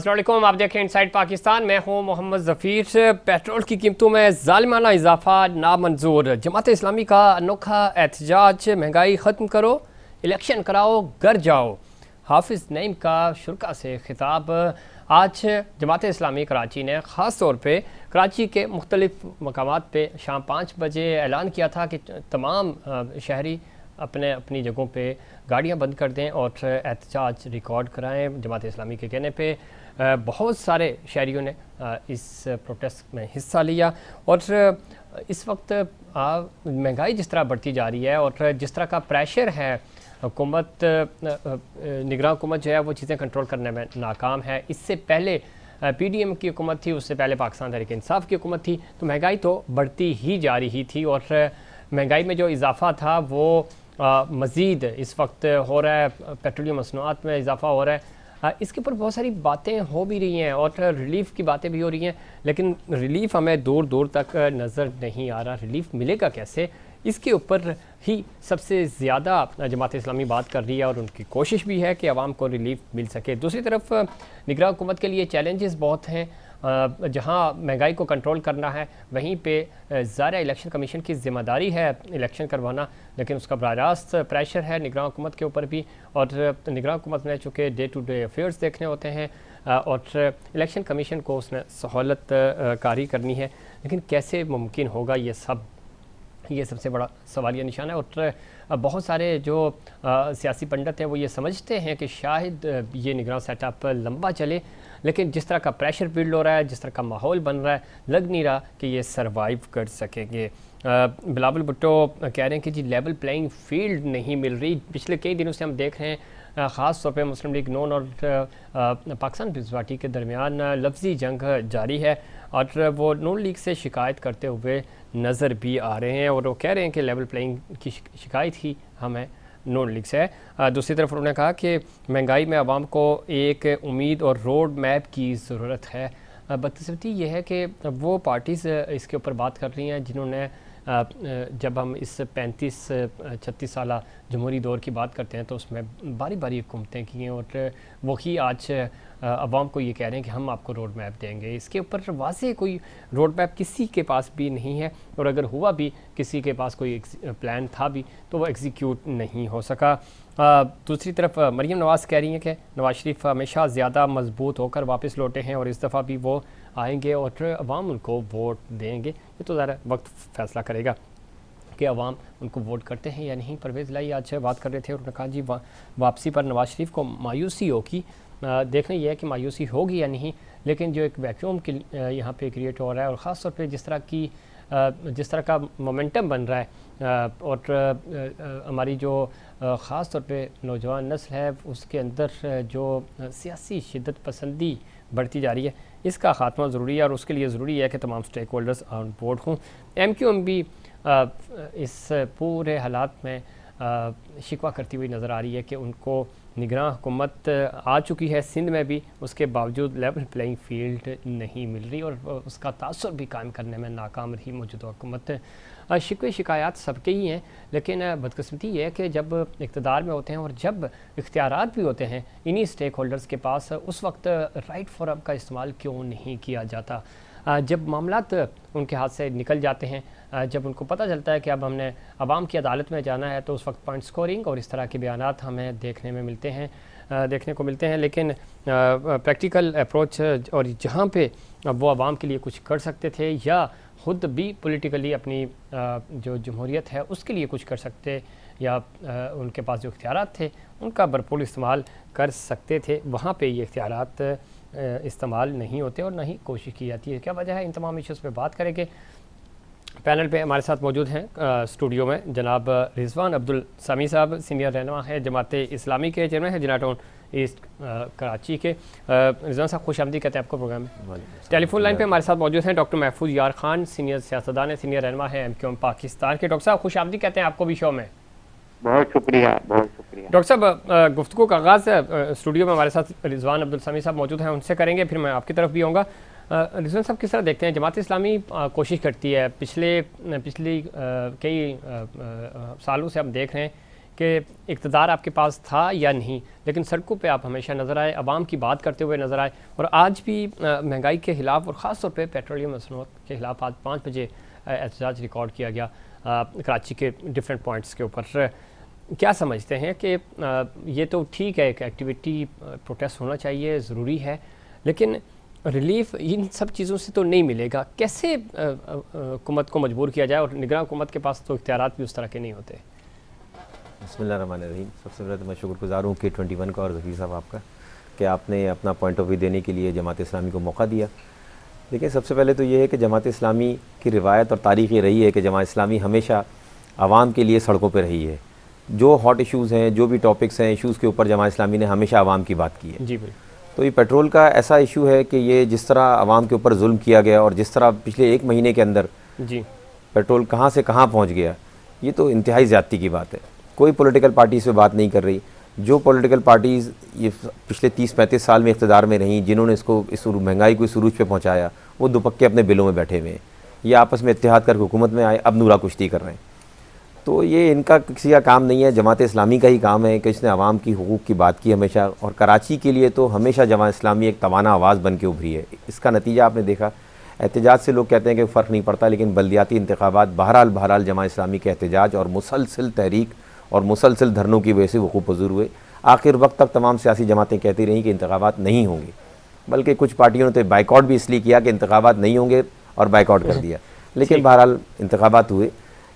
अस्सलाम वालेकुम, आप देखें इनसाइड पाकिस्तान। मैं हूं मोहम्मद ज़फ़ीर। पेट्रोल की कीमतों में ज़ालिमाना इजाफा नामंजूर। जमात इस्लामी का अनोखा एहतजाज, महंगाई ख़त्म करो, इलेक्शन कराओ, घर जाओ। हाफिज़ नईम का शुरा से खिताब। आज जमात इस्लामी कराची ने ख़ास तौर पे कराची के मुख्तलिफ मकामात पे शाम 5 बजे ऐलान किया था कि तमाम शहरी अपने अपनी जगहों पे गाड़ियां बंद कर दें और एहतजाज रिकॉर्ड कराएं। जमात इस्लामी के कहने पे बहुत सारे शहरियों ने इस प्रोटेस्ट में हिस्सा लिया। और इस वक्त महंगाई जिस तरह बढ़ती जा रही है और जिस तरह का प्रेशर है, हुकूमत निगरान हुकूमत जो है वो चीज़ें कंट्रोल करने में नाकाम है। इससे पहले PDM की हुकूमत थी, उससे पहले पाकिस्तान तहरीक इंसाफ की हुकूमत थी, तो महंगाई तो बढ़ती ही जा रही थी। और महंगाई में जो इजाफा था वो मज़ीद इस वक्त हो रहा है। पेट्रोलियम मसनूआत में इजाफा हो रहा है। इसके ऊपर बहुत सारी बातें हो भी रही हैं और रिलीफ़ की बातें भी हो रही हैं, लेकिन रिलीफ़ हमें दूर दूर तक नज़र नहीं आ रहा। रिलीफ़ मिलेगा कैसे, इसके ऊपर ही सबसे ज़्यादा जमात इस्लामी बात कर रही है और उनकी कोशिश भी है कि आवाम को रिलीफ़ मिल सके। दूसरी तरफ निगरान हुकूमत के लिए चैलेंजेस बहुत हैं। जहाँ महंगाई को कंट्रोल करना है वहीं पे ज़ाहिर इलेक्शन कमीशन की ज़िम्मेदारी है इलेक्शन करवाना, लेकिन उसका बराह रास्त प्रेशर है निगरान हुकूमत के ऊपर भी। और निगरान हुकूमत ने चूँकि डे टू डे अफेयर्स देखने होते हैं और इलेक्शन कमीशन को उसने सहूलत कारी करनी है, लेकिन कैसे मुमकिन होगा ये सबसे बड़ा सवालिया निशान है। और बहुत सारे जो सियासी पंडित हैं वो ये समझते हैं कि शायद ये निगरान सेटअप लंबा चले, लेकिन जिस तरह का प्रेशर बिल्ड हो रहा है, जिस तरह का माहौल बन रहा है, लग नहीं रहा कि ये सरवाइव कर सकेंगे। बिलावल भुट्टो कह रहे हैं कि जी लेवल प्लेइंग फील्ड नहीं मिल रही। पिछले कई दिनों से हम देख रहे हैं ख़ास तौर पे मुस्लिम लीग नून और पाकिस्तान पीपल्स पार्टी के दरमियान लफ्ज़ी जंग जारी है और वो नून लीग से शिकायत करते हुए नज़र भी आ रहे हैं और वो कह रहे हैं कि लेवल प्लेइंग की शिकायत ही हमें नून लीग से है। दूसरी तरफ उन्होंने कहा कि महंगाई में आवाम को एक उम्मीद और रोड मैप की ज़रूरत है। बदकिस्मती ये है कि वो पार्टीज़ इसके ऊपर बात कर रही हैं जिन्होंने जब हम इस 35-36 साल जमहूरी दौर की बात करते हैं तो उसमें बारी बारी हुकूमतें की हैं और वही आज अवाम को ये कह रहे हैं कि हम आपको रोड मैप देंगे। इसके ऊपर वाज़ेह कोई रोड मैप किसी के पास भी नहीं है और अगर हुआ भी, किसी के पास कोई प्लान था भी, तो वो एग्जीक्यूट नहीं हो सका। दूसरी तरफ मरीम नवाज़ कह रही हैं कि नवाज़ शरीफ हमेशा ज़्यादा मजबूत होकर वापस लौटे हैं और इस दफ़ा भी वो आएंगे और अवाम उनको वोट देंगे। ये तो ज़रा वक्त फ़ैसला करेगा कि अवाम उनको वोट करते हैं या नहीं। परवेज़ लाई आज बात कर रहे थे और उन्होंने कहा जी वापसी पर नवाज़ शरीफ को मायूसी होगी। देखना यह है कि मायूसी होगी या नहीं, लेकिन जो एक वैक्यूम के यहाँ पे क्रिएट हो रहा है और ख़ास तौर पे जिस तरह का मोमेंटम बन रहा है और हमारी जो ख़ास तौर पे नौजवान नस्ल है उसके अंदर जो सियासी शिद्दत पसंदी बढ़ती जा रही है, इसका ख़ात्मा ज़रूरी है और उसके लिए ज़रूरी है कि तमाम स्टेक होल्डर्स ऑन बोर्ड हों। MQM भी इस पूरे हालात में शिकवा करती हुई नज़र आ रही है कि उनको निगरान हुकूमत आ चुकी है सिंध में भी, उसके बावजूद लेवल प्लेइंग फील्ड नहीं मिल रही और उसका तासुर भी कायम करने में नाकाम रही मौजूदा हुकूमत। शिकवे शिकायत सबके ही हैं, लेकिन बदकिस्मती ये है कि जब इक़्तिदार में होते हैं और जब इख्तियारात भी होते हैं इन्हीं स्टेक होल्डर्स के पास, उस वक्त राइट फोरम का इस्तेमाल क्यों नहीं किया जाता। जब मामलात उनके हाथ से निकल जाते हैं, जब उनको पता चलता है कि अब हमने अवाम की अदालत में जाना है, तो उस वक्त पॉइंट स्कोरिंग और इस तरह के बयानात हमें देखने को मिलते हैं। लेकिन प्रैक्टिकल अप्रोच और जहाँ पे वो अवाम के लिए कुछ कर सकते थे या ख़ुद भी पॉलिटिकली अपनी जो जमहूरियत है उसके लिए कुछ कर सकते या उनके पास जो इख्तियारात थे उनका भरपूर इस्तेमाल कर सकते थे, वहाँ पे ये इख्तियारात इस्तेमाल नहीं होते और ना ही कोशिश की जाती है। क्या वजह है, इन तमाम इश्यूज़ पे बात करेंगे। पैनल पे हमारे साथ मौजूद हैं स्टूडियो में जनाब रिजवान अब्दुल समी साहब, सीनियर रहनुमा है जमात इस्लामी के, चेयरमैन है जिनाटोन ईस्ट कराची के। रिजवान साहब खुश आमदी कहते हैं आपको प्रोग्राम में। टेलीफोन लाइन पे हमारे साथ मौजूद हैं डॉक्टर महफूज यार खान, सीनियर सियासतदान है, सीनियर रहनुमा है MQM पाकिस्तान के। डॉक्टर साहब खुश आमदी कहते हैं आपको भी शो में। बहुत शुक्रिया, बहुत शुक्रिया। डॉक्टर साहब गुफ्तगू का आगाज़ स्टूडियो में हमारे साथ रिजवान अब्दुल समी साहब मौजूद हैं, उनसे करेंगे, फिर मैं आपकी तरफ भी आऊँगा। रिजवान साहब किस तरह देखते हैं, जमात इस्लामी कोशिश करती है, पिछली कई सालों से हम देख रहे हैं कि इक़्तिदार आपके पास था या नहीं, लेकिन सड़कों पे आप हमेशा नज़र आए, आवाम की बात करते हुए नज़र आए। और आज भी महंगाई के ख़िलाफ़ और ख़ास तौर पे पेट्रोलियम मसनूआत के ख़िलाफ़ आज 5 बजे एहतजाज रिकॉर्ड किया गया कराची के डिफरेंट पॉइंट्स के ऊपर। क्या समझते हैं कि ये तो ठीक है, एक एक्टिविटी प्रोटेस्ट होना चाहिए, ज़रूरी है, लेकिन रिलीफ इन सब चीज़ों से तो नहीं मिलेगा। कैसे हुकूमत को मजबूर किया जाए? और निगरान हुकूमत के पास तो इख्तियारात भी उस तरह के नहीं होते। बिस्मिल्लाहिर्रहमानिर्रहीम। सबसे पहले तो मैं शुक्रगुजार हूँ K21 का और ज़फ़ीर साहब आपका कि आपने अपना पॉइंट ऑफ व्यू देने के लिए जमात इस्लामी को मौका दिया। देखिए, सबसे पहले तो ये है कि जमात इस्लामी की रिवायत और तारीख़ ये रही है कि जमात इस्लामी हमेशा आवाम के लिए सड़कों पर रही है। जो हॉट इशूज़ हैं, जो भी टॉपिक्स हैं, इशूज़ के ऊपर जमात इस्लामी ने हमेशा आवाम की बात की है। जी बिल्कुल। तो ये पेट्रोल का ऐसा इशू है कि ये जिस तरह आवाम के ऊपर जुल्म किया गया और जिस तरह पिछले 1 महीने के अंदर जी पेट्रोल कहाँ से कहाँ पहुँच गया, ये तो इंतहाई ज़्यादती की बात है। कोई पॉलिटिकल पार्टी इस पर बात नहीं कर रही। जो पॉलिटिकल पार्टीज़ ये पिछले 30-35 साल में इक़्तिदार में रहीं, जिन्होंने इस महंगाई को इस उरूज पे पहुँचाया, वो दुपक्के अपने बिलों में बैठे हुए हैं। ये आपस में इत्तेहाद करके हुकूमत में आए, अब नूरा कुश्ती कर रहे हैं। तो ये इनका किसी का काम नहीं है, जमात इस्लामी का ही काम है कि इसने आवाम की हुकूक़ की बात की हमेशा। और कराची के लिए तो हमेशा जमात इस्लामी एक तवाना आवाज़ बन के उभरी है। इसका नतीजा आपने देखा, एहतजाज से लोग कहते हैं कि फ़र्क नहीं पड़ता, लेकिन बल्दियाती इंतखाबात बहरहाल जमात इस्लामी के एहतजाज और मुसलसल तहरीक और मुसलसल धरनों की वजह से वक़ूफ़ पज़ीर हुए। आखिर वक्त तक तमाम सियासी जमातें कहती रहीं कि इंतखाबात नहीं होंगे, बल्कि कुछ पार्टियों ने तो बाइकआउट भी इसलिए किया कि इंतखाबात नहीं होंगे और बाइकआउट कर दिया। लेकिन बहरहाल इंतखाबात हुए,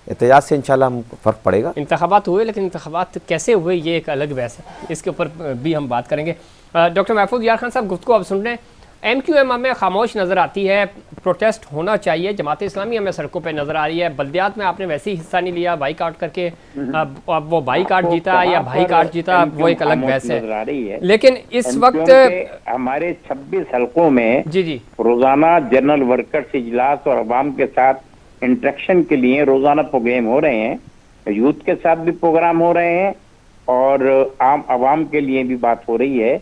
एहतजाज से इंशाल्लाह हम फ़र्क पड़ेगा। इंतखाबात हुए, लेकिन इंतखाबात कैसे हुए ये एक अलग बहस है, इसके ऊपर भी हम बात करेंगे। डॉक्टर महफूज यार खान साहब, गुफ्तगू आप सुन रहे हैं। MQM हमें खामोश नज़र आती है, प्रोटेस्ट होना चाहिए, जमात इस्लामी हमें सड़कों पे नज़र आ रही है। बल्दियात में आपने वैसे ही हिस्सा नहीं लिया, बाइकआउट करके। अब वो बाइकआउट जीता या भाईकाट जीता, वो एक अलग बहस है। लेकिन इस वक्त हमारे 26 हलकों में जी रोजाना जनरल वर्कर्स इजलास और अवाम के साथ इंटरेक्शन के लिए रोजाना प्रोग्राम हो रहे हैं। यूथ के साथ भी प्रोग्राम हो रहे हैं और आम आवाम के लिए भी बात हो रही है।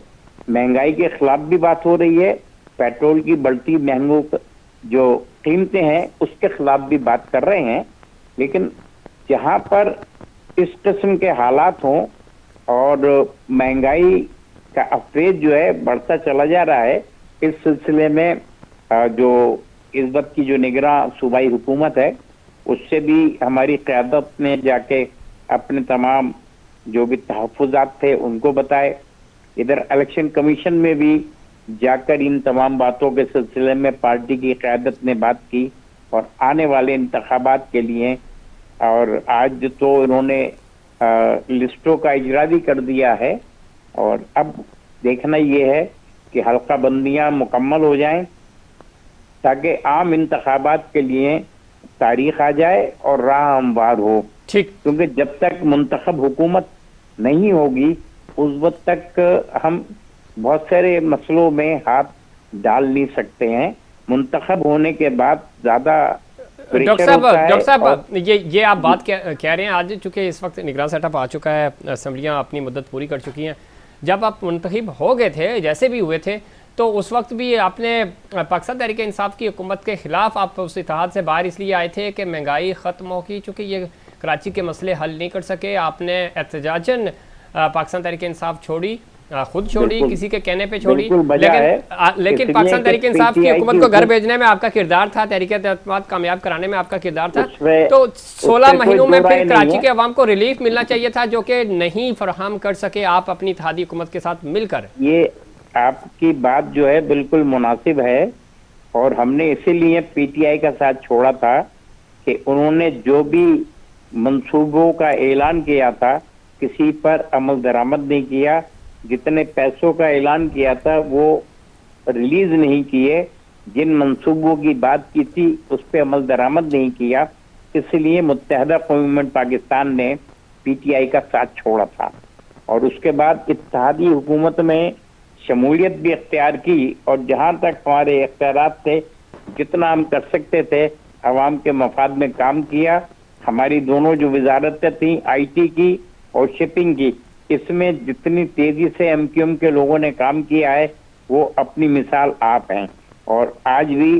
महंगाई के खिलाफ भी बात हो रही है। पेट्रोल की बढ़ती महंगों जो कीमतें हैं उसके खिलाफ भी बात कर रहे हैं। लेकिन जहां पर इस किस्म के हालात हों और महंगाई का अफरेज जो है बढ़ता चला जा रहा है, इस सिलसिले में जो इस वक्त की जो निगरान सूबाई हुकूमत है, उससे भी हमारी क़यादत ने जाके अपने तमाम जो भी तहफ़्फ़ुज़ात थे उनको बताए। इधर इलेक्शन कमीशन में भी जाकर इन तमाम बातों के सिलसिले में पार्टी की क़यादत ने बात की और आने वाले इंतखाबात के लिए, और आज तो इन्होंने लिस्टों का इजरा भी कर दिया है और अब देखना ये है कि हल्का बंदियां मुकम्मल हो जाएं ताकि आम इंतखाबात के लिए तारीख आ जाए और राह हमवार हो। ठीक, क्योंकि जब तक मुंतखब हुकूमत नहीं होगी उस वक्त तक हम बहुत सारे मसलों में हाथ डाल नहीं सकते हैं। मुंतखब होने के बाद ज्यादा डॉक्टर साहब ये आप बात कह रहे हैं। आज चूंकि इस वक्त निगरान सेटअप आ चुका है, असम्बलियाँ अपनी मुद्दत पूरी कर चुकी हैं। जब आप मुंतखब हो गए थे, जैसे भी हुए थे, तो उस वक्त भी आपने पाकिस्तान तहरीक इंसाफ की हुकूमत के ख़िलाफ़ आप उस इत्तेहाद से बाहर इसलिए आए थे कि महंगाई ख़त्म होगी, चूँकि ये कराची के मसले हल नहीं कर सके। आपने एहतजाजन पाकिस्तान तहरीक इंसाफ छोड़ी, खुद छोड़ी, किसी के कहने पे छोड़ी, लेकिन पाकिस्तान तहरीक इंसाफ की हुकूमत को घर भेजने में आपका किरदार था, तहरीक-ए-एतमाद कामयाब कराने में आपका किरदार था। तो 16 महीनों में फिर कराची के अवाम को रिलीफ मिलना चाहिए था, जो कि नहीं फराहम कर सके आप अपनी इत्तेहादी हुकूमत के साथ मिलकर। ये आपकी बात जो है बिल्कुल मुनासिब है और हमने इसीलिए PTI का साथ छोड़ा था कि उन्होंने जो भी मंसूबों का ऐलान किया था किसी पर अमल दरामद नहीं किया। जितने पैसों का ऐलान किया था वो रिलीज नहीं किए। जिन मंसूबों की बात की थी उस पर अमल दरामद नहीं किया। इसलिए मुत्तहदा कौम पाकिस्तान ने PTI का साथ छोड़ा था और उसके बाद इत्तेहादी हुकूमत में शमूलियत भी इख्तियार की और जहां तक हमारे इख्तियारात थे जितना हम कर सकते थे अवाम के मफाद में काम किया। हमारी दोनों जो वजारतें थी, IT की और शिपिंग की, इसमें जितनी तेजी से MQM के लोगों ने काम किया है वो अपनी मिसाल आप हैं। और आज भी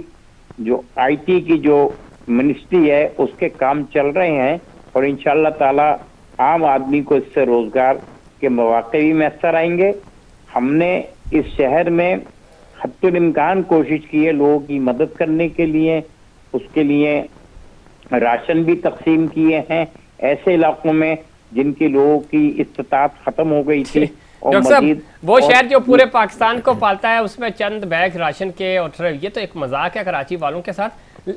जो IT की जो मिनिस्ट्री है उसके काम चल रहे हैं और इंशाअल्लाह ताला आम आदमी को इससे रोजगार के मौके भी मैसर आएंगे। हमने इस शहर में हत्तुल इम्कान कोशिश की है लोगों की मदद करने के लिए, उसके लिए राशन भी तकसीम किए हैं ऐसे इलाकों में जिनके लोगों की इस्तात खत्म हो गई थी। और डॉक्टर साहब, मजीद वो शहर जो पूरे पाकिस्तान को पालता है उसमें चंद बैग राशन के, और ये तो एक मजाक है कराची वालों के साथ।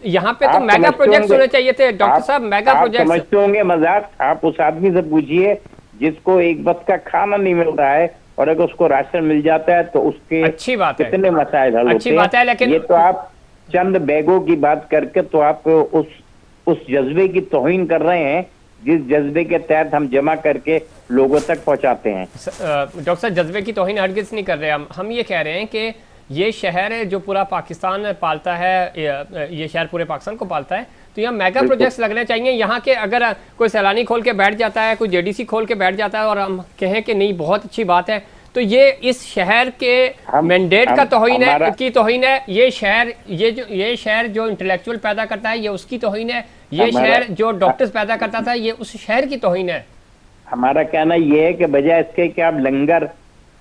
यहाँ पे तो आप मेगा समझते प्रोजेक्ट होंगे- होने चाहिए थे डॉक्टर साहब, मेगा आप प्रोजेक्ट। समझते होंगे मजाक। आप उस आदमी से पूछिए जिसको एक वक्त का खाना नहीं मिल रहा है और अगर उसको राशन मिल जाता है तो उसके अच्छी बात है, कितने मसाइल हल अच्छी होते बात है, हैं। लेकिन ये तो आप चंद बैगों की बात करके तो आप उस जज्बे की तौहीन कर रहे हैं जिस जज्बे के तहत हम जमा करके लोगों तक पहुंचाते हैं। डॉक्टर साहब, जज्बे की तौहीन हरगिज़ नहीं कर रहे हम ये कह रहे हैं कि ये शहर है जो पूरा पाकिस्तान पालता है, ये शहर पूरे पाकिस्तान को पालता है, तो यहाँ मेगा प्रोजेक्ट्स लगने चाहिए। यहाँ के अगर कोई सैलानी खोल के बैठ जाता है, कोई जेडीसी खोल के बैठ जाता है और हम कहें कि नहीं बहुत अच्छी बात है, तो ये इस शहर के मैंडेट का तौहीन है, की तौहीन है। ये शहर जो इंटेलेक्चुअल पैदा करता है ये उसकी तौहीन है। ये शहर जो डॉक्टर्स पैदा करता था ये उस शहर की तौहीन है। हमारा कहना यह है कि बजाय इसके कि आप लंगर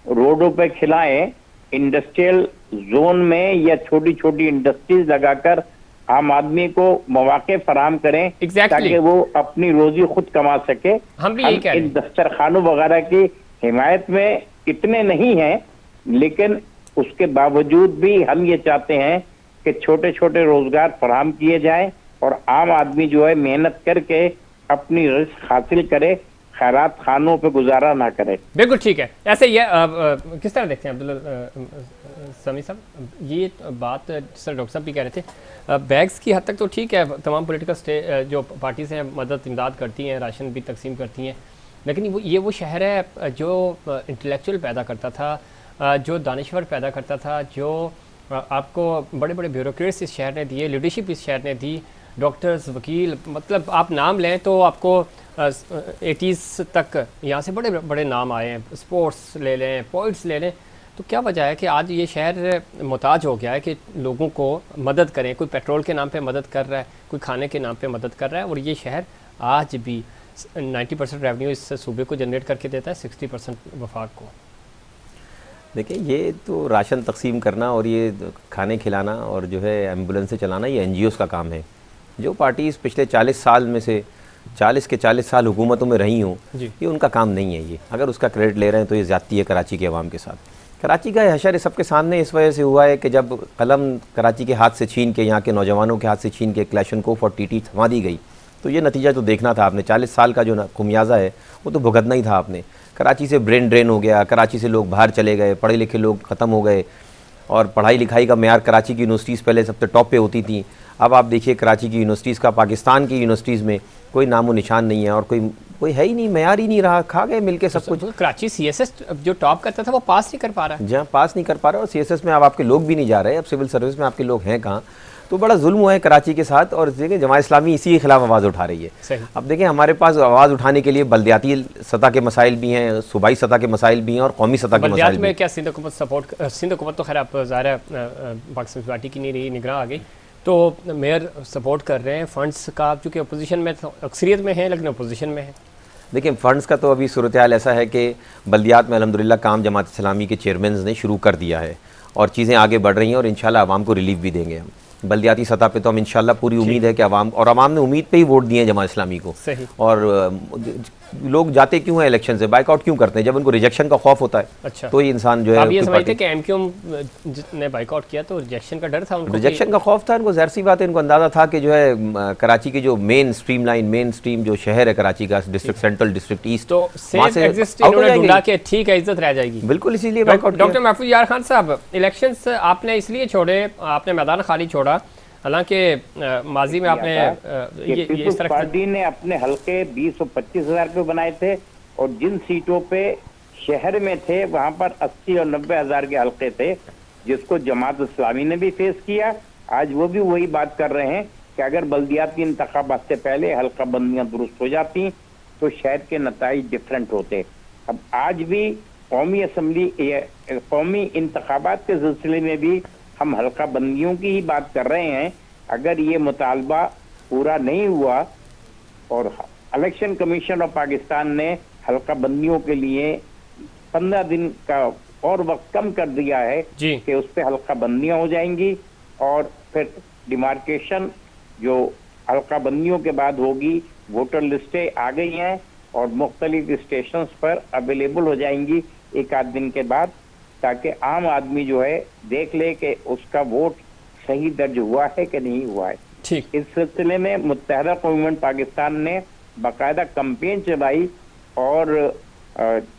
रोडों पे खिलाएं, इंडस्ट्रियल जोन में या छोटी छोटी इंडस्ट्रीज लगाकर आम आदमी को मौके फराम करें ताकि वो अपनी रोजी खुद कमा सके। हम भी यही कह रहे हैं। इन दस्तरखानों वगैरह की हिमायत में इतने नहीं हैं, लेकिन उसके बावजूद भी हम ये चाहते हैं कि छोटे छोटे रोजगार फराम किए जाएं और आम आदमी जो है मेहनत करके अपनी रिस्क हासिल करे, खैरात खानों पे गुजारा ना करे। बिल्कुल ठीक है। ऐसे ये किस तरह देखते हैं अब्दुल्ला समी साहब, ये बात सर डॉक्टर साहब भी कह रहे थे, बैग्स की हद तक तो ठीक है, तमाम पॉलिटिकल जो पार्टीज हैं मदद इमदाद करती हैं, राशन भी तकसीम करती हैं, लेकिन ये वो शहर है जो इंटेलेक्चुअल पैदा करता था, जो दानिश्वर पैदा करता था, जो आपको बड़े बड़े ब्यूरोक्रेट्स इस शहर ने दिए, लीडरशिप इस शहर ने दी, डॉक्टर्स, वकील, मतलब आप नाम लें तो आपको 80s तक यहाँ से बड़े बड़े नाम आए हैं, स्पोर्ट्स ले लें, पोइट्स ले लें। तो क्या वजह है कि आज ये शहर मोहताज हो गया है कि लोगों को मदद करें? कोई पेट्रोल के नाम पे मदद कर रहा है, कोई खाने के नाम पे मदद कर रहा है, और ये शहर आज भी 90% रेवेन्यू इस सूबे को जनरेट करके देता है, 60% वफाक को। देखिए, ये तो राशन तकसीम करना और ये खाने खिलाना और जो है एम्बुलेंसें चलाना ये NGOs का काम है। जो पार्टीज़ पिछले 40 साल में से 40 के 40 साल हुकूमतों में रही हों, ये उनका काम नहीं है। ये अगर उसका क्रेडिट ले रहे हैं तो ये ज़्यादती है कराची के अवाम के साथ। कराची का हशर सबके सामने इस वजह से हुआ है कि जब कलम कराची के हाथ से छीन के, यहाँ के नौजवानों के हाथ से छीन के क्लैशनकोफ और TT थमा दी गई, तो ये नतीजा तो देखना था आपने। 40 साल का जो खुमियाजा है वो तो भुगतना ही था आपने। कराची से ब्रेन ड्रेन हो गया, कराची से लोग बाहर चले गए, पढ़े लिखे लोग ख़त्म हो गए, और पढ़ाई लिखाई का मेयार कराची की यूनिवर्सिटीज़ पहले सबसे टॉप पे होती थी। अब आप देखिए कराची की यूनिवर्सिटीज़ का पाकिस्तान की यूनिवर्सिटीज़ में कोई नामो निशान नहीं है, और कोई है ही नहीं, मेयार ही नहीं रहा, खा गए मिलके सब कुछ। कराची CSS जो टॉप करता था वो पास नहीं कर पा रहा है। जहाँ पास नहीं कर पा रहा, और CSS में अब आपके लोग भी नहीं जा रहे, अब सिविल सर्विस में आपके लोग हैं कहाँ। तो बड़ा जुल्म हुआ है कराची के साथ, और देखिए जमात इस्लामी इसी के खिलाफ आवाज़ उठा रही है। अब देखिए हमारे पास आवाज़ उठाने के लिए बल्दियाती सतह के मसाइल भी हैं, सूबाई सतह के मसाइल भी हैं, और कौमी सतह के मसाइल भी। क्या सिंध हुकूमत सपोर्ट, सिंध हुकूमत तो खैर आप ज़ाहिर है पाकिस्तान पार्टी की नहीं रही, निगरान आ गई, तो मेयर सपोर्ट कर रहे हैं फंड्स का, चूँकि अपोजिशन में अक्सरियत में है लेकिन अपोजिशन में है। देखिए फंड्स का तो अभी सूरत हाल ऐसा है कि बल्दियात में अल्हम्दुलिल्लाह काम जमात इस्लामी के चेयरमैन ने शुरू कर दिया है, और चीज़ें आगे बढ़ रही हैं, और इंशाल्लाह आवाम को रिलीफ भी देंगे हम। बल्दियाती सतह पे तो हम इंशाल्लाह पूरी उम्मीद है कि आवाम ने उम्मीद पे ही वोट दिए हैं जमात इस्लामी को। और लोग जाते क्यों हैं इलेक्शन से, बाइकआउट क्यों करते हैं? जब उनको रिजेक्शन का खौफ होता है। अच्छा। तो ये इंसान जो है, आप ये समझते कि MQM ने बाइकआउट किया तो रिजेक्शन का डर था उनको? रिजेक्शन का खौफ था उनको, ज़ाहिर सी बात है। इनको अंदाज़ा था कि जो है कराची की जो मेन स्ट्रीम जो शहर है कराची का, डिस्ट्रिक्ट सेंट्रल, डिस्ट्रिक्ट ईस्ट, तो ठीक है, इज्जत रह जाएगी। बिल्कुल, इसीलिए बाइकआउट। डॉक्टर महफूज यार खान साहब, इलेक्शंस आपने इसलिए छोड़े, आपने मैदान खाली छोड़ा, हालांकि माजी में आपने ये इस तरह पार्टी ने अपने हल्के 20 और 25 हजार पे बनाए थे, और जिन सीटों पे शहर में थे वहां पर 80 और 90 हजार के हल्के थे, जिसको जमात इस्लामी ने भी फेस किया। आज वो भी वही बात कर रहे हैं कि अगर बल्दियाती इंतखाबात से पहले हल्का बंदियां दुरुस्त हो जाती तो शहर के नताइज डिफरेंट होते। अब आज भी कौमी असम्बली, कौमी इंतखाबात के सिलसिले में भी हम हल्का बंदियों की ही बात कर रहे हैं। अगर ये मुतालबा पूरा नहीं हुआ और इलेक्शन कमीशन ऑफ पाकिस्तान ने हल्का बंदियों के लिए 15 दिन का और वक्त कम कर दिया है जी। कि उस पर हल्का बंदियां हो जाएंगी और फिर डिमार्केशन जो हल्का बंदियों के बाद होगी। वोटर लिस्टें आ गई हैं और मुख्तलिफ स्टेशन पर अवेलेबल हो जाएंगी एक आध दिन के बाद, ताकि आम आदमी जो है देख ले कि उसका वोट सही दर्ज हुआ है कि नहीं हुआ है। ठीक। इस सिलसिले में मुत्तहदा कौम पाकिस्तान ने बाकायदा कैंपेन चलाई और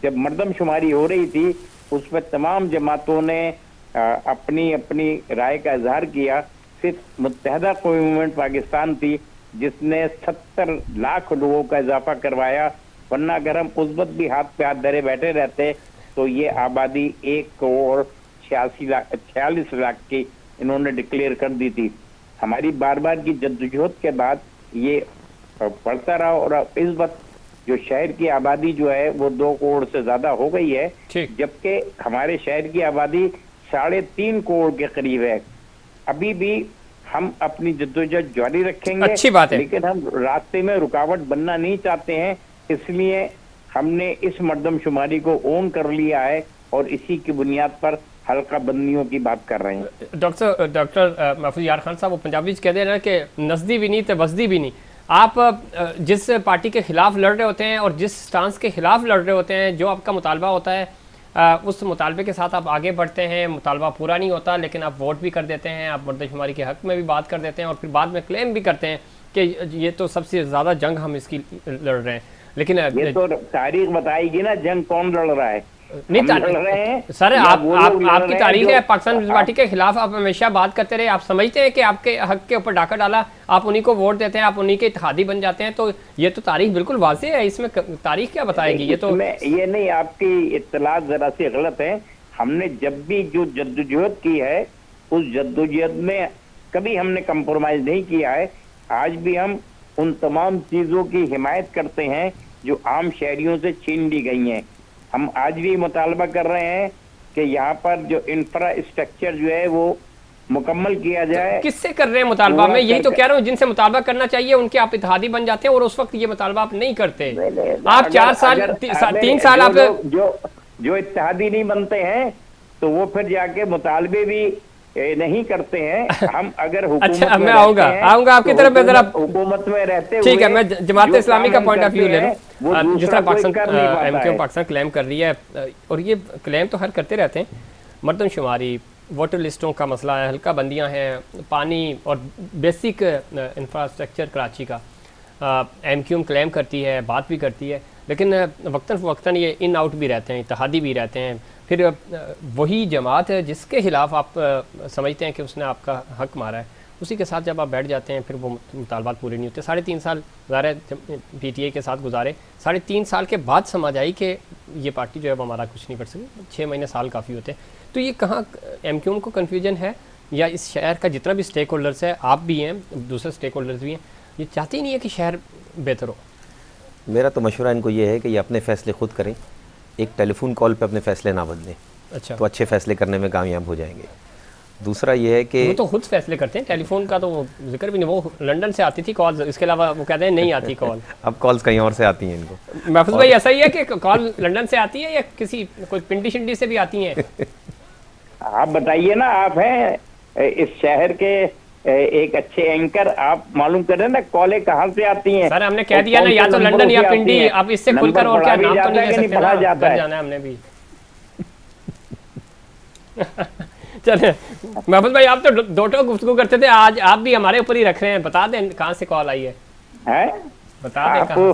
जब मर्दमशुमारी हो रही थी उसमें तमाम जमातों ने अपनी अपनी राय का इजहार किया। सिर्फ मुत्तहदा कौम पाकिस्तान थी जिसने 70 लाख लोगों का इजाफा करवाया, वरना अगर हम उस वक्त भी हाथ पे हाथ धरे बैठे रहते तो ये आबादी 1,46 लाख की इन्होंने डिक्लेयर कर दी थी। हमारी बार बार की जद्दोजहद के बाद ये बढ़ता रहा और इस वक्त जो शहर की आबादी जो है वो 2 करोड़ से ज्यादा हो गई है, जबकि हमारे शहर की आबादी 3.5 करोड़ के करीब है। अभी भी हम अपनी जद्दोजहद जारी रखेंगे, अच्छी बात है, लेकिन हम रास्ते में रुकावट बनना नहीं चाहते हैं, इसलिए हमने इस मर्दमशुमारी को ओन कर लिया है और इसी की बुनियाद पर हल्का बंदियों की बात कर रहे हैं। डॉक्टर महफूज यार खान साहब, वो पंजाबी कहते हैं ना कि नस्दी भी नहीं तो बसदी भी नहीं। आप जिस पार्टी के खिलाफ लड़ रहे होते हैं और जिस स्टांस के खिलाफ लड़ रहे होते हैं, जो आपका मुतालबा होता है उस मुतालबे के साथ आप आगे बढ़ते हैं। मुतालबा पूरा नहीं होता लेकिन आप वोट भी कर देते हैं, आप मर्दमशुमारी के हक में भी बात कर देते हैं और फिर बाद में क्लेम भी करते हैं कि ये तो सबसे ज़्यादा जंग हम इसकी लड़ रहे हैं। लेकिन ये तो तारीख बताएगी ना जंग कौन लड़ रहा है। नहीं लड़ रहे हैं सर, आपकी तारीख है पाकिस्तान पीपल्स पार्टी के खिलाफ आप हमेशा बात करते रहे। आप समझते हैं कि आपके हक के ऊपर डाका डाला, आप उन्हीं को वोट देते हैं, आप उन्हीं के इत्तेहादी बन जाते हैं, तो ये तो तारीख बिल्कुल वाज़ेह है। इसमें तारीख क्या बताएगी? ये तो ये नहीं, आपकी इत्तलात जरा सी गलत है। हमने जब भी जो जद्दोजहद की है उस जद्दोजहद में कभी हमने कंप्रोमाइज नहीं किया है। आज भी हम उन तमाम चीजों की हिमायत करते हैं जो आम शहरियों से छीन ली गई हैं। हम आज भी मुतालबा कर रहे हैं कि यहाँ पर जो इंफ्रास्ट्रक्चर जो है वो मुकम्मल किया जाए। किससे कर रहे हैं मुतालबा? मैं यही तो कह रहा हूँ, जिनसे मुतालबा करना चाहिए उनके आप इत्तेहादी बन जाते हैं और उस वक्त ये मुतालबा आप नहीं करते। आप 4 साल 3 साल आप जो इत्तेहादी नहीं बनते हैं तो वो फिर जाके मुतालबे भी नहीं करते हैं। हम अगर अच्छा, मैं आऊंगा आपकी तरफ में जरा हुकूमत में रहते, ठीक है, मैं जमात इस्लामी का पॉइंट ऑफ व्यू ले लूं। जिस तरह पाकिस्तान क्लेम कर रही है और ये क्लेम तो हर करते रहते हैं, मर्दमशुमारी, वोटर लिस्टों का मसला है, हल्का बंदियां हैं, पानी और बेसिक इंफ्रास्ट्रक्चर कराची का MQM क्लेम करती है, बात भी करती है, लेकिन वक्तन फ़वक्तन ये इन आउट भी रहते हैं, इत्तेहादी भी रहते हैं। फिर वही जमात है जिसके खिलाफ आप समझते हैं कि उसने आपका हक मारा है, उसी के साथ जब आप बैठ जाते हैं फिर वो मुतालबात पूरे नहीं होते। 3.5 साल गुजारे PTI के साथ गुजारे, 3.5 साल के बाद समझ आई कि ये पार्टी जो है वो हमारा कुछ नहीं कर सकी। 6 महीने साल काफ़ी होते हैं। तो ये कहाँ MQM को कन्फ्यूजन है या इस शहर का जितना भी स्टेक होल्डर्स है, आप भी हैं, दूसरे स्टेक होल्डर्स भी हैं, ये चाहते ही नहीं है कि शहर बेहतर हो? मेरा तो मशवरा इनको ये है कि ये अपने फ़ैसले खुद करें, एक टेलीफोन कॉल पे अपने फ़ैसले ना बदलें। अच्छा, तो अच्छे फ़ैसले करने में कामयाब हो जाएंगे। दूसरा ये है कि वो तो खुद फैसले करते हैं, टेलीफोन का तो जिक्र भी नहीं। वो लंदन से आती थी कॉल, इसके अलावा वो कहते हैं नहीं आती कॉल। अब कॉल्स कहीं और से आती हैं इनको। महफूज भाई, ऐसा ही है कि कॉल लंदन से आती है या किसी कोई पिंडी शिंडी से भी आती हैं? आप बताइए ना, आप हैं इस शहर के एक अच्छे एंकर, आप मालूम करें ना कॉलें कहाँ से आती हैं। सर हमने कह दिया ना, या तो लंदन या पिंडी। आप इससे खुलकर और क्या नाम तो नहीं ले सकते ना, घर जाना है हमने भी। चले महफूज भाई, आप तो दो गुफ्तगू करते थे, आज आप भी हमारे ऊपर ही रख रहे हैं। बता दें कहाँ से कॉल आई है? बता दें।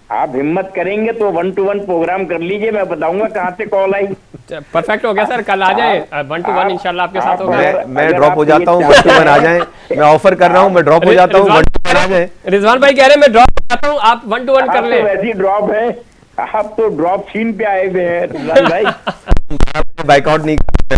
आप हिम्मत करेंगे तो 1 to 1 प्रोग्राम कर लीजिए, मैं बताऊंगा कहाँ से कॉल आई। परफेक्ट हो गया सर, कल आ जाए 1 to 1 इंशाल्लाह आपके साथ होगा। मैं ड्रॉप हो जाता हूँ, 1 to 1 आ जाए। मैं ऑफर कर रहा हूँ, मैं ड्रॉप हो जाता हूँ, 1 to 1 आ जाए। रिजवान भाई कह रहे हैं मैं ड्रॉप हो जाता हूँ, आप 1 to 1 कर ले। वैसी ड्रॉप है, आप तो ड्रॉप सीन पे आए हुए हैं रिजवान भाई। बाइकआउट नहीं करते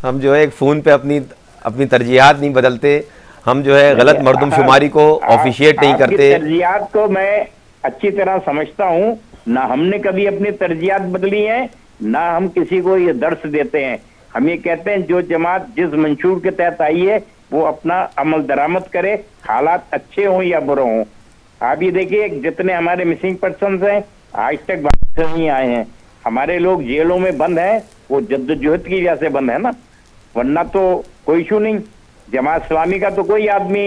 हम, जो है एक फ़ोन पे अपनी तरजीहात नहीं बदलते हम, जो है गलत मर्दमशुमारी को ऑफिशिएट नहीं करते। तरजीहात को मैं अच्छी तरह समझता हूँ, ना हमने कभी अपनी तरजीहात बदली है, ना हम किसी को ये दर्स देते हैं। हम ये कहते हैं जो जमात जिस मंशूर के तहत आई है वो अपना अमल दरामद करे, हालात अच्छे हों या बुरे हों। आप ये देखिए जितने हमारे मिसिंग पर्सन हैं आज तक वापस नहीं आए हैं। हमारे लोग जेलों में बंद हैं, वो जद्दोजहद की वजह से बंद है ना, वरना तो कोई इशू नहीं। जमात इस्लामी का तो कोई आदमी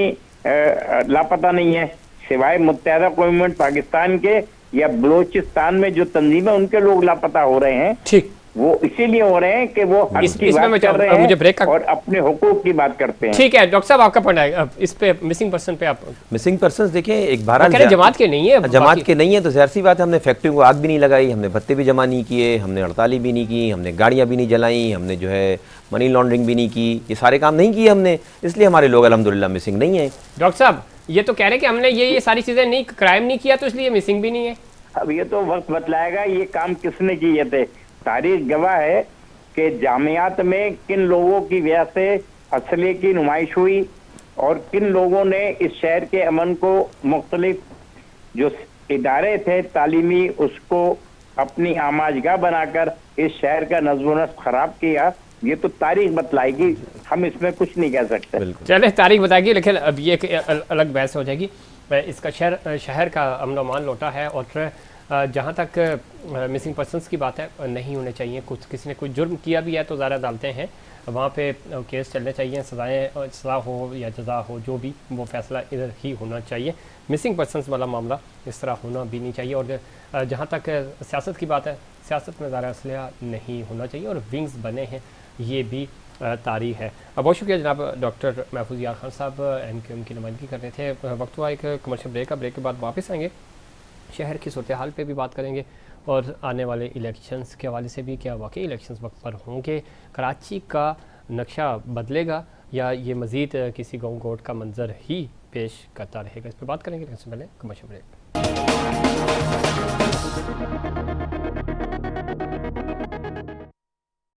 लापता नहीं है, सिवाय मुत्तहदा कौम पाकिस्तान के या बलोचिस्तान में जो तंजीम है उनके लोग लापता हो रहे हैं। ठीक, वो इसीलिए हो रहे हैं कि वो हक की बात कर रहे मुझे ब्रेक हैं और अपने हुकूक की बात करते हैं। ठीक है डॉक्टर साहब, आपका पॉइंट है। अब इस पे मिसिंग पर्सन पे आप मिसिंग पर्सन देखिए, एक बहरहाल जमात के नहीं है, जमात के नहीं है तो जाहिर सी बात है, हमने फैक्ट्री को आग भी नहीं लगाई, हमने भत्ते भी जमा नहीं किए, हमने हड़ताली भी नहीं की, हमने गाड़ियां भी नहीं जलाई, हमने जो है मनी लॉन्ड्रिंग भी नहीं की, ये सारे काम नहीं किए हमने, इसलिए हमारे लोग अल्हम्दुलिल्लाह मिसिंग नहीं है। डॉक्टर साहब ये तो कह रहे हैं कि हमने ये सारी चीजें नहीं, क्राइम नहीं किया तो इसलिए मिसिंग भी नहीं है। अब ये तो वक्त बतलाएगा ये काम किसने किए थे। तारीख गवाह है कि जामियात में किन लोगों की वजह से असले की नुमाइश हुई और किन लोगों ने इस शहर के अमन को मुख्तलिफ जो इदारे थे तालीमी उसको अपनी आमाजगाह बनाकर इस शहर का नज़्म व नस्ब खराब किया। ये तो तारीख बतलाएगी, हम इसमें कुछ नहीं कह सकते। चले तारीख बताएगी, लेकिन अब ये अलग बहस हो जाएगी। इसका शहर का अमन अमान लौटा है और जहाँ तक मिसिंग पर्सनस की बात है नहीं होने चाहिए। कुछ किसी ने कोई जुर्म किया भी है तो ज़्यादा अदालतें हैं, वहाँ पे केस चलने चाहिए, सज़ा हो या जज़ा हो, जो भी वो फैसला इधर ही होना चाहिए। मिसिंग पर्सनस वाला मामला इस तरह होना भी नहीं चाहिए। और जहाँ तक सियासत की बात है, सियासत में ज़्यादा असलिया नहीं होना चाहिए और विंग्स बने हैं, ये भी तारीख है। बहुत शुक्रिया जनाब डॉक्टर महफूज यार खान साहब, MQM की नुमाइंदगी कर रहे थे। वक्त हुआ एक कमर्शियल ब्रेक का, ब्रेक के बाद वापस आएंगे, शहर की सूरत हाल पे भी बात करेंगे और आने वाले इलेक्शंस के हवाले से भी, क्या वाकई इलेक्शंस वक्त पर होंगे, कराची का नक्शा बदलेगा या ये मज़ीद किसी गाँव गोट का मंजर ही पेश करता रहेगा, इस पर बात करेंगे। लेकिन इससे पहले कमर्शियल ब्रेक।